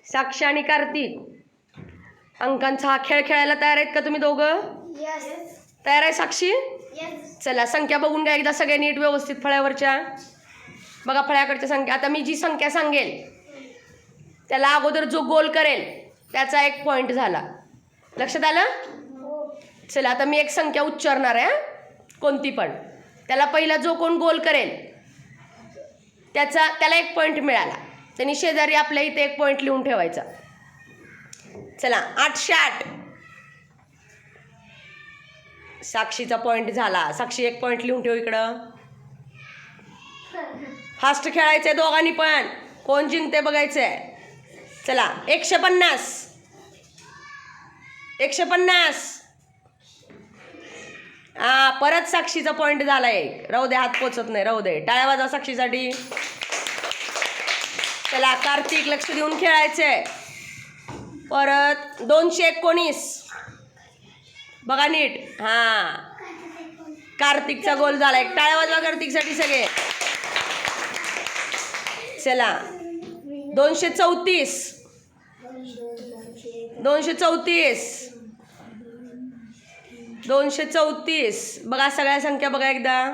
साक्षी आणि कार्तिक अंकांचा हा खेळ खेळायला तयार आहेत का तुम्ही दोघं? तयार आहे साक्षी? चला संख्या बघून घ्या एकदा सगळे नीट व्यवस्थित फळ्यावरच्या. बघा फळ्याकडच्या संख्या. आता मी जी संख्या सांगेल त्याला अगोदर जो गोल करेल त्याचा 1 पॉईंट झाला. लक्षात आलं? चला आता मी एक संख्या उच्चारणार आहे, कोणती पण. त्याला पहिला जो कोण गोल करेल त्याला 1 पॉईंट मिळाला. त्यांनी शेजारी आपल्या इथे 1 पॉईंट लिहून ठेवायचा. चला 808. साक्षीचा पॉईंट झाला. साक्षी 1 पॉईंट लिहून ठेव इकडं. फास्ट खेळायचंय दोघांनी पण, कोण जिंकते बघायचंय. चला 150. 150. परत साक्षीचा पॉईंट झाला एक. राहू दे, हात पोचत नाही, राहू दे. टाळ्या वाजवा साक्षीसाठी. चला कार्तिक लक्ष देऊन खेळायचंय. परत 219. बघा नीट. कार्तिकचा गोल झाला एक. टाळ्या वाजवा कार्तिकसाठी सगळे. चला 234. 234. बघा सगळ्या संख्या बघा एकदा.